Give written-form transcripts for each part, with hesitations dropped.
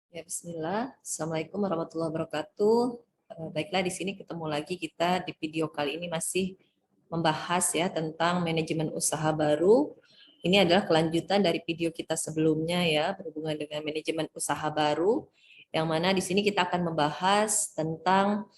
Ya, Bismillah. Assalamualaikum warahmatullahi wabarakatuh. Baiklah, di sini ketemu lagi kita di video kali ini masih membahas ya tentang manajemen usaha baru. Ini adalah kelanjutan dari video kita sebelumnya ya, berhubungan dengan manajemen usaha baru, yang mana di sini kita akan membahas tentang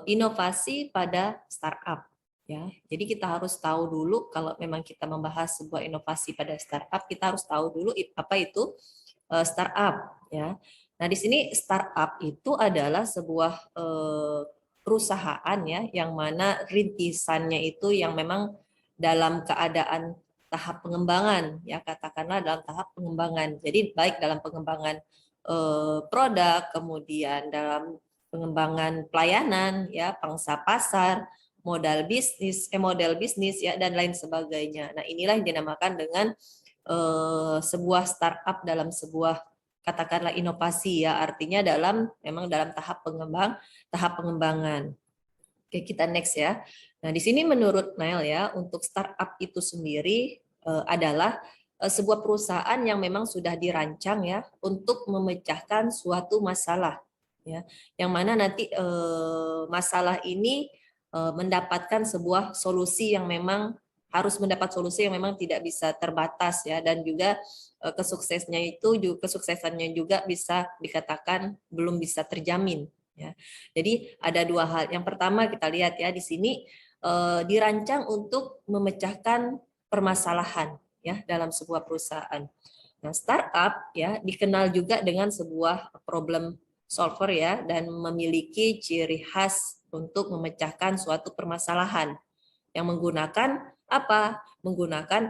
inovasi pada startup. Ya, jadi kita harus tahu dulu kalau memang kita membahas sebuah inovasi pada startup, kita harus tahu dulu apa itu startup ya. Nah, di sini startup itu adalah sebuah perusahaan ya yang mana rintisannya itu yang memang dalam keadaan tahap pengembangan ya, katakanlah dalam tahap pengembangan. Jadi baik dalam pengembangan produk, kemudian dalam pengembangan pelayanan ya, pangsa pasar, model bisnis ya, dan lain sebagainya. Nah, inilah yang dinamakan dengan sebuah startup dalam sebuah katakanlah inovasi ya, artinya memang dalam tahap pengembangan. Oke, kita next ya. Nah, di sini menurut Nail ya, untuk startup itu sendiri adalah sebuah perusahaan yang memang sudah dirancang ya untuk memecahkan suatu masalah ya, yang mana nanti masalah ini mendapatkan sebuah solusi yang memang harus mendapat solusi yang memang tidak bisa terbatas ya, dan juga kesuksesannya juga bisa dikatakan belum bisa terjamin ya. Jadi ada dua hal. Yang pertama kita lihat ya di sini dirancang untuk memecahkan permasalahan ya dalam sebuah perusahaan. Nah, startup ya dikenal juga dengan sebuah problem solver ya, dan memiliki ciri khas untuk memecahkan suatu permasalahan yang menggunakan apa? Menggunakan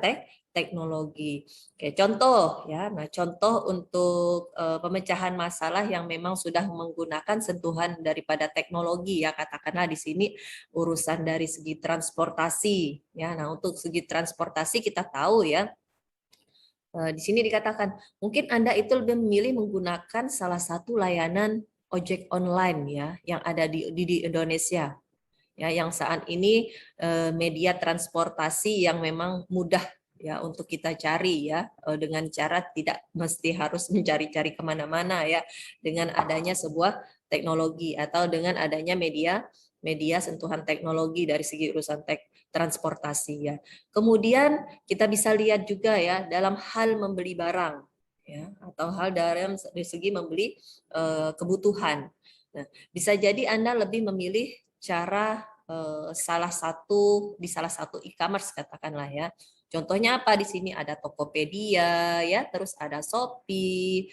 teknologi. Oke, contoh ya. Nah, contoh untuk pemecahan masalah yang memang sudah menggunakan sentuhan daripada teknologi ya, katakanlah di sini urusan dari segi transportasi ya. Nah, untuk segi transportasi kita tahu ya, di sini dikatakan mungkin Anda itu lebih memilih menggunakan salah satu layanan ojek online ya yang ada di Indonesia ya, yang saat ini media transportasi yang memang mudah ya untuk kita cari ya, dengan cara tidak mesti harus mencari-cari kemana-mana ya, dengan adanya sebuah teknologi atau dengan adanya media sentuhan teknologi dari segi urusan transportasi ya. Kemudian kita bisa lihat juga ya dalam hal membeli barang ya, atau hal dalam segi membeli kebutuhan. Nah, bisa jadi Anda lebih memilih cara salah satu e-commerce katakanlah ya. Contohnya apa di sini ada Tokopedia ya, terus ada Shopee,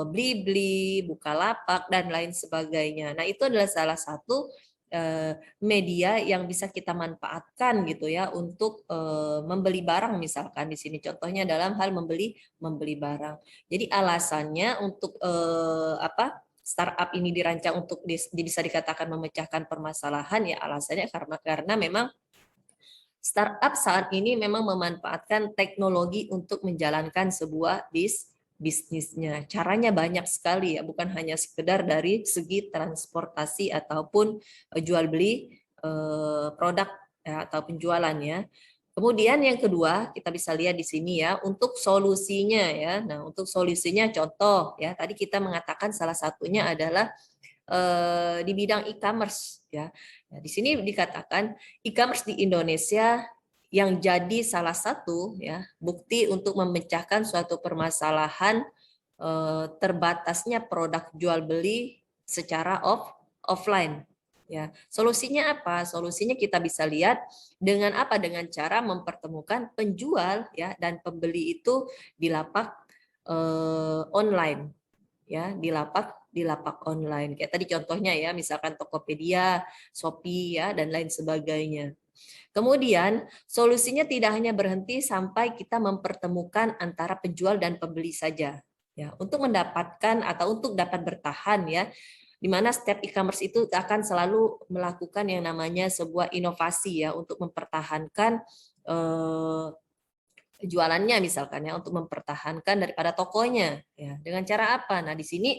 Blibli, Bukalapak dan lain sebagainya. Nah, itu adalah salah satu media yang bisa kita manfaatkan gitu ya untuk membeli barang, misalkan di sini contohnya dalam hal membeli barang. Jadi alasannya untuk apa? Startup ini dirancang untuk bisa dikatakan memecahkan permasalahan ya, alasannya karena memang startup saat ini memang memanfaatkan teknologi untuk menjalankan sebuah bisnisnya. Caranya banyak sekali ya, bukan hanya sekedar dari segi transportasi ataupun jual beli produk ya, atau penjualannya. Kemudian yang kedua, kita bisa lihat di sini ya, untuk solusinya ya. Nah, untuk solusinya contoh ya, tadi kita mengatakan salah satunya adalah di bidang e-commerce ya. Nah, di sini dikatakan e-commerce di Indonesia yang jadi salah satu ya bukti untuk memecahkan suatu permasalahan terbatasnya produk jual beli secara offline. Ya, solusinya apa? Solusinya kita bisa lihat dengan apa? Dengan cara mempertemukan penjual ya dan pembeli itu di lapak online ya, di lapak online. Kayak tadi contohnya ya, misalkan Tokopedia, Shopee ya dan lain sebagainya. Kemudian solusinya tidak hanya berhenti sampai kita mempertemukan antara penjual dan pembeli saja. Ya, untuk mendapatkan atau untuk dapat bertahan ya, di mana setiap e-commerce itu akan selalu melakukan yang namanya sebuah inovasi ya untuk mempertahankan jualannya misalkan ya, untuk mempertahankan daripada tokonya ya. Dengan cara apa? Nah, di sini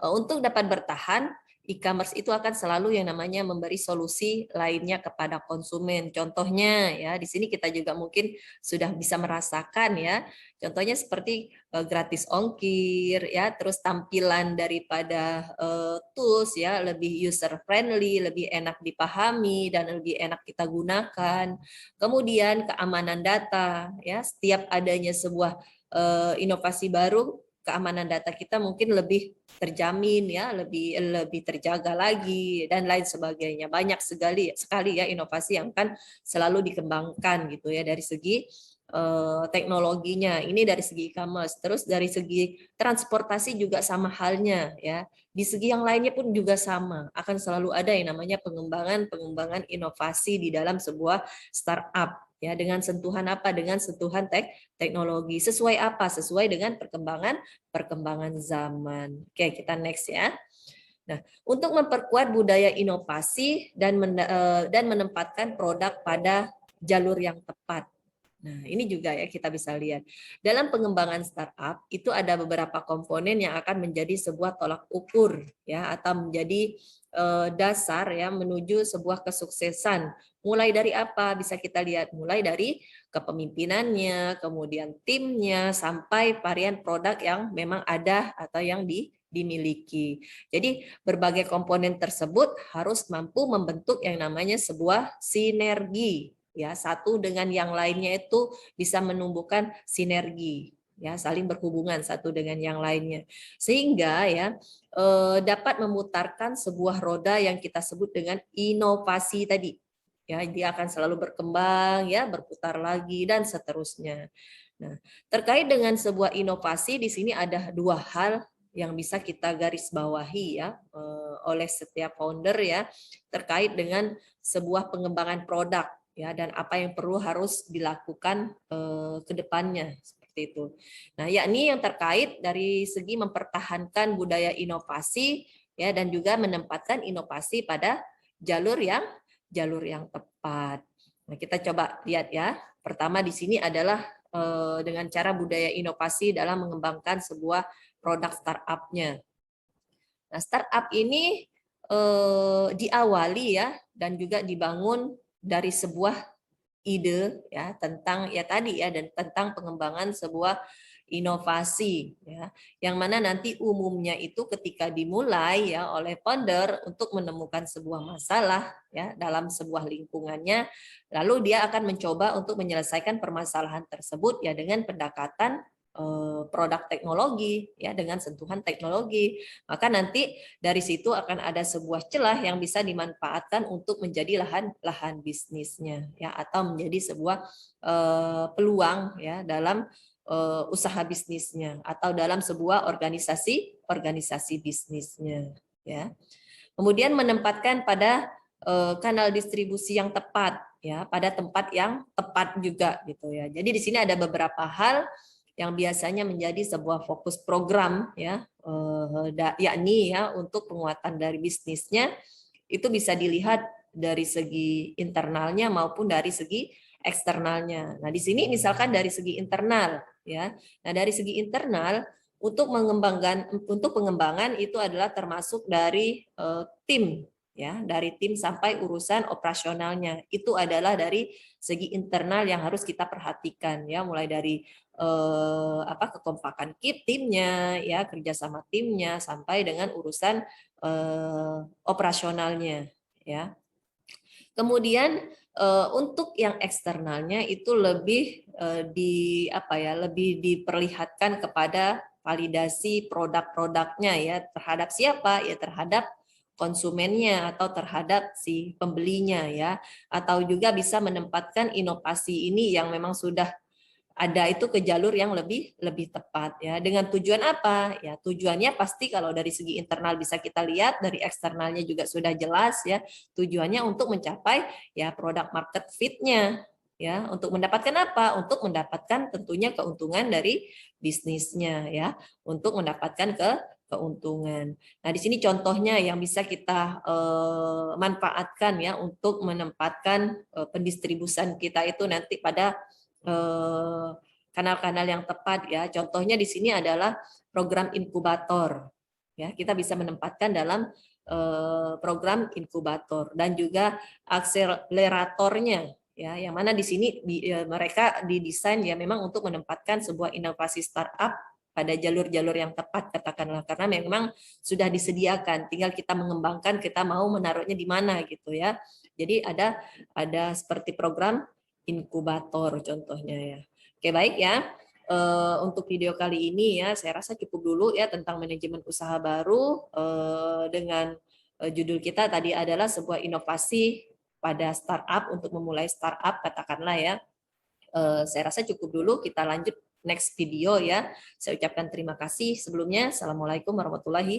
untuk dapat bertahan e-commerce itu akan selalu yang namanya memberi solusi lainnya kepada konsumen. Contohnya ya, di sini kita juga mungkin sudah bisa merasakan ya. Contohnya seperti gratis ongkir ya, terus tampilan daripada tools ya lebih user friendly, lebih enak dipahami dan lebih enak kita gunakan. Kemudian keamanan data ya, setiap adanya sebuah inovasi baru, keamanan data kita mungkin lebih terjamin ya, lebih terjaga lagi dan lain sebagainya. Banyak sekali ya inovasi yang kan selalu dikembangkan gitu ya dari segi teknologinya. Ini dari segi e-commerce. Terus dari segi transportasi juga sama halnya ya. Di segi yang lainnya pun juga sama. Akan selalu ada yang namanya pengembangan inovasi di dalam sebuah startup ya, dengan sentuhan apa? Dengan sentuhan teknologi. Sesuai apa? Sesuai dengan perkembangan zaman. Oke, kita next ya. Nah, untuk memperkuat budaya inovasi dan menempatkan produk pada jalur yang tepat. Nah, ini juga ya kita bisa lihat. Dalam pengembangan startup itu ada beberapa komponen yang akan menjadi sebuah tolak ukur ya, atau menjadi dasar ya menuju sebuah kesuksesan. Mulai dari apa? Bisa kita lihat mulai dari kepemimpinannya, kemudian timnya, sampai varian produk yang memang ada atau yang dimiliki. Jadi berbagai komponen tersebut harus mampu membentuk yang namanya sebuah sinergi. Ya, satu dengan yang lainnya itu bisa menumbuhkan sinergi, ya, saling berhubungan satu dengan yang lainnya. Sehingga ya dapat memutarkan sebuah roda yang kita sebut dengan inovasi tadi. Ya, dia akan selalu berkembang ya, berputar lagi dan seterusnya. Nah, terkait dengan sebuah inovasi di sini ada dua hal yang bisa kita garis bawahi ya oleh setiap founder ya, terkait dengan sebuah pengembangan produk ya, dan apa yang perlu harus dilakukan ke depannya seperti itu. Nah, yakni yang terkait dari segi mempertahankan budaya inovasi ya, dan juga menempatkan inovasi pada jalur yang tepat. Nah, kita coba lihat ya. Pertama di sini adalah dengan cara budaya inovasi dalam mengembangkan sebuah produk startup-nya. Nah, startup ini diawali ya dan juga dibangun dari sebuah ide ya tentang ya tadi ya, dan tentang pengembangan sebuah inovasi ya, yang mana nanti umumnya itu ketika dimulai ya oleh founder untuk menemukan sebuah masalah ya dalam sebuah lingkungannya, lalu dia akan mencoba untuk menyelesaikan permasalahan tersebut ya dengan pendekatan produk teknologi ya, dengan sentuhan teknologi. Maka nanti dari situ akan ada sebuah celah yang bisa dimanfaatkan untuk menjadi lahan bisnisnya ya, atau menjadi sebuah peluang ya dalam usaha bisnisnya atau dalam sebuah organisasi bisnisnya ya. Kemudian menempatkan pada kanal distribusi yang tepat ya, pada tempat yang tepat juga gitu ya. Jadi di sini ada beberapa hal yang biasanya menjadi sebuah fokus program ya, yakni ya untuk penguatan dari bisnisnya itu bisa dilihat dari segi internalnya maupun dari segi eksternalnya. Nah, di sini misalkan dari segi internal ya. Nah, dari segi internal untuk pengembangan itu adalah termasuk dari tim ya, dari tim sampai urusan operasionalnya. Itu adalah dari segi internal yang harus kita perhatikan ya, mulai dari kekompakan timnya ya, kerjasama timnya, sampai dengan urusan operasionalnya ya. Kemudian untuk yang eksternalnya itu lebih lebih diperlihatkan kepada validasi produk-produknya ya, terhadap siapa ya, terhadap konsumennya atau terhadap si pembelinya ya, atau juga bisa menempatkan inovasi ini yang memang sudah ada itu ke jalur yang lebih tepat ya. Dengan tujuan apa? Ya, tujuannya pasti kalau dari segi internal bisa kita lihat, dari eksternalnya juga sudah jelas ya. Tujuannya untuk mencapai ya produk market fit-nya ya. Untuk mendapatkan apa? Untuk mendapatkan tentunya keuntungan dari bisnisnya ya. Untuk mendapatkan keuntungan. Nah, di sini contohnya yang bisa kita manfaatkan ya untuk menempatkan pendistribusian kita itu nanti pada kanal-kanal yang tepat ya. Contohnya di sini adalah program inkubator. Ya, kita bisa menempatkan dalam program inkubator dan juga akseleratornya, ya, yang mana di sini mereka didesain ya memang untuk menempatkan sebuah inovasi startup pada jalur-jalur yang tepat, katakanlah, karena memang sudah disediakan, tinggal kita mengembangkan, kita mau menaruhnya di mana gitu ya. Jadi ada seperti program inkubator contohnya ya. Oke, baik ya. Untuk video kali ini ya saya rasa cukup dulu ya tentang manajemen usaha baru, dengan judul kita tadi adalah sebuah inovasi pada startup untuk memulai startup, katakanlah ya. Saya rasa cukup dulu, kita lanjut next video ya. Saya ucapkan terima kasih sebelumnya. Assalamualaikum warahmatullahi